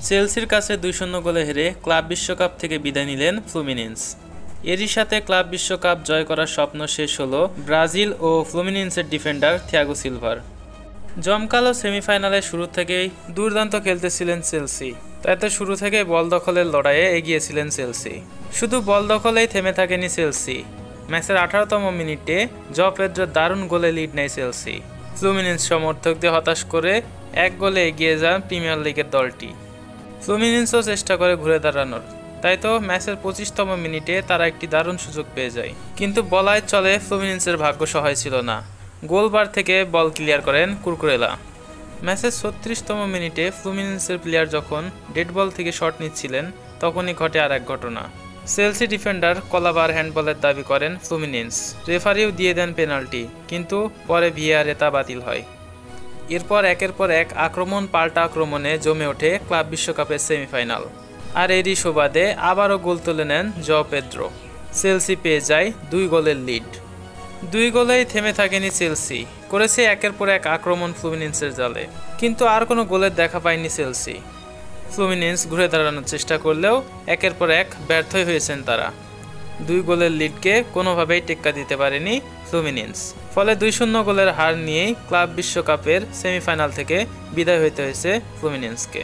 চেলসির কাছে 2-0 গোলে হেরে ক্লাব বিশ্বকাপ থেকে বিদায় নিলেন ফ্লুমিনেন্স। এরই সাথে ক্লাব বিশ্বকাপ জয় করার স্বপ্ন শেষ হলো ব্রাজিল ও ফ্লুমিনেন্সের ডিফেন্ডার থিয়াগো সিলভার। জমকালো সেমিফাইনালে শুরু থেকেই দুর্দান্ত খেলতেছিলেন চেলসি। তাতে শুরু থেকে বল দখলের লড়াইয়ে এগিয়েছিলেন চেলসি। শুধু বল দখলেই থেমে থাকেনি চেলসি। ম্যাচের 18তম মিনিটে পেদ্রোর দারুণ গোলে লিড নেয় চেলসি। ফ্লুমিনেন্স সমর্থকদের হতাশ করে 1 গোলে এগিয়ে যান প্রিমিয়ার লিগের দলটি। ফ্লুমিনেন্সও চেষ্টা করে ঘুরে দাঁড়ানোর, তাই তো ম্যাচের 25তম মিনিটে তারা একটি দারুণ সুযোগ পেয়ে যায়। কিন্তু বলাই চলে ফ্লুমিনেন্সের ভাগ্য সহায় ছিল না। গোলবার থেকে বল ক্লিয়ার করেন কুরকুরেলা। ম্যাচের 36তম মিনিটে ফ্লুমিনেন্সের প্লেয়ার যখন ডেড বল থেকে শট নিচ্ছিলেন তখনই ঘটে আর এক ঘটনা। চেলসি ডিফেন্ডার কলাবার হ্যান্ডবলের দাবি করেন ফ্লুমিনেন্স। রেফারিও দিয়ে দেন পেনাল্টি, কিন্তু পরে ভিএআরে তা বাতিল হয়। এরপর একের পর এক আক্রমণ পাল্টা আক্রমণে জমে ওঠে ক্লাব বিশ্বকাপের সেমিফাইনাল। আর এরই সুবাদে আবারও গোল তুলে নেন পেদ্রো। চেলসি পেয়ে যায় 2 গোলের লিড। 2 গোলেই থেমে থাকেনি চেলসি, করেছে একের পর এক আক্রমণ ফ্লুমিনেন্সের জালে। কিন্তু আর কোনো গোলের দেখা পায়নি চেলসি। ফ্লুমিনেন্স ঘুরে দাঁড়ানোর চেষ্টা করলেও একের পর এক ব্যর্থই হয়েছেন তারা। 2 গোলের লিডকে কোনোভাবেই টেক্কা দিতে পারেনি ফ্লুমিনেন্স। ফলে 2-0 গোলের হার নিয়েই ক্লাব বিশ্বকাপের সেমিফাইনাল থেকে বিদায় হতে হয়েছে ফ্লুমিনেন্সকে।